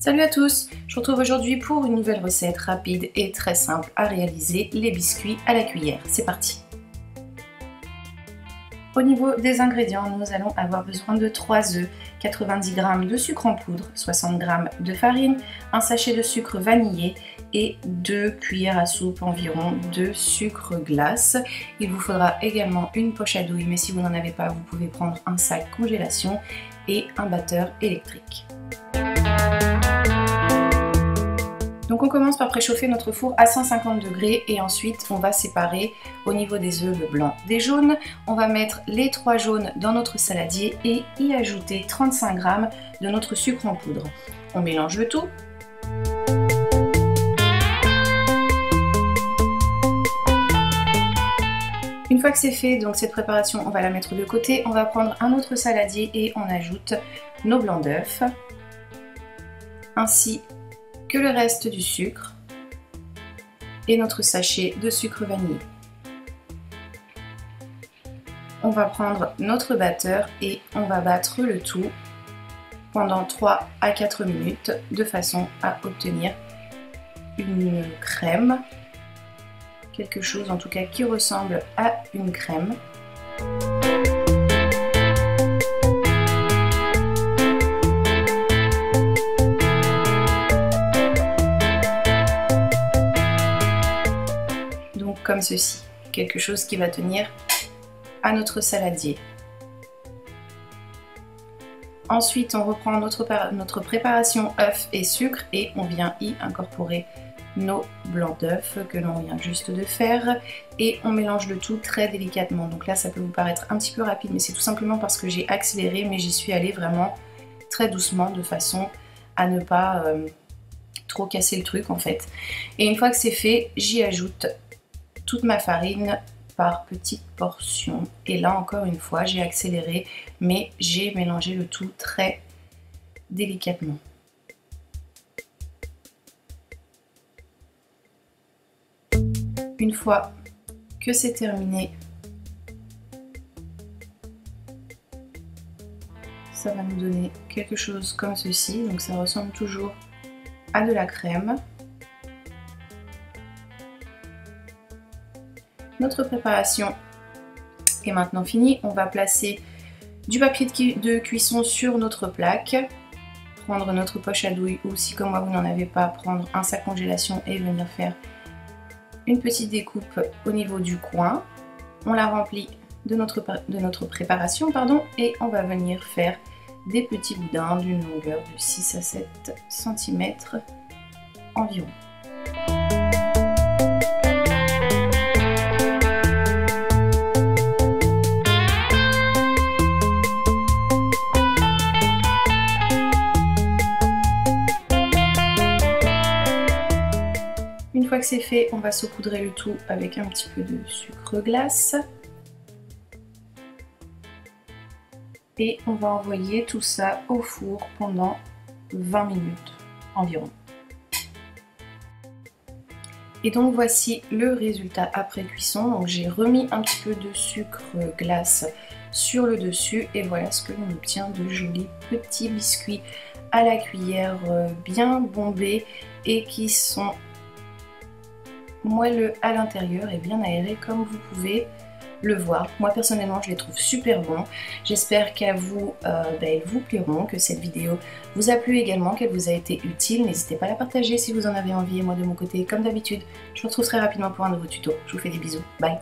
Salut à tous, je vous retrouve aujourd'hui pour une nouvelle recette rapide et très simple à réaliser, les biscuits à la cuillère. C'est parti! Au niveau des ingrédients, nous allons avoir besoin de 3 œufs, 90 g de sucre en poudre, 60 g de farine, un sachet de sucre vanillé et 2 cuillères à soupe environ de sucre glace. Il vous faudra également une poche à douille, mais si vous n'en avez pas, vous pouvez prendre un sac congélation et un batteur électrique. Donc on commence par préchauffer notre four à 150 degrés et ensuite on va séparer au niveau des œufs le blanc des jaunes. On va mettre les 3 jaunes dans notre saladier et y ajouter 35 g de notre sucre en poudre. On mélange le tout. Une fois que c'est fait, donc cette préparation, on va la mettre de côté. On va prendre un autre saladier et on ajoute nos blancs d'œufs, ainsi que le reste du sucre et notre sachet de sucre vanillé. On va prendre notre batteur et on va battre le tout pendant 3 à 4 minutes de façon à obtenir une crème, quelque chose en tout cas qui ressemble à une crème. Comme ceci, quelque chose qui va tenir à notre saladier. Ensuite, on reprend notre préparation œufs et sucre et on vient y incorporer nos blancs d'œufs que l'on vient juste de faire et on mélange le tout très délicatement. Donc là, ça peut vous paraître un petit peu rapide, mais c'est tout simplement parce que j'ai accéléré, mais j'y suis allée vraiment très doucement de façon à ne pas trop casser le truc en fait. Et une fois que c'est fait, j'y ajoute toute ma farine par petites portions et là encore une fois j'ai accéléré mais j'ai mélangé le tout très délicatement. Une fois que c'est terminé, ça va nous donner quelque chose comme ceci, donc ça ressemble toujours à de la crème. Notre préparation est maintenant finie. On va placer du papier de cuisson sur notre plaque, prendre notre poche à douille ou si comme moi vous n'en avez pas, prendre un sac congélation et venir faire une petite découpe au niveau du coin. On la remplit de notre préparation et on va venir faire des petits boudins d'une longueur de 6 à 7 cm environ. Une fois que c'est fait, on va saupoudrer le tout avec un petit peu de sucre glace. Et on va envoyer tout ça au four pendant 20 minutes environ. Et donc voici le résultat après cuisson. Donc j'ai remis un petit peu de sucre glace sur le dessus et voilà ce que l'on obtient, de jolis petits biscuits à la cuillère bien bombés et qui sont moelleux à l'intérieur et bien aérés comme vous pouvez le voir. Moi personnellement je les trouve super bons. J'espère qu'à vous, ils vous plairont, que cette vidéo vous a plu également, qu'elle vous a été utile. N'hésitez pas à la partager si vous en avez envie et moi de mon côté comme d'habitude je vous retrouve très rapidement pour un nouveau tuto. Je vous fais des bisous, bye.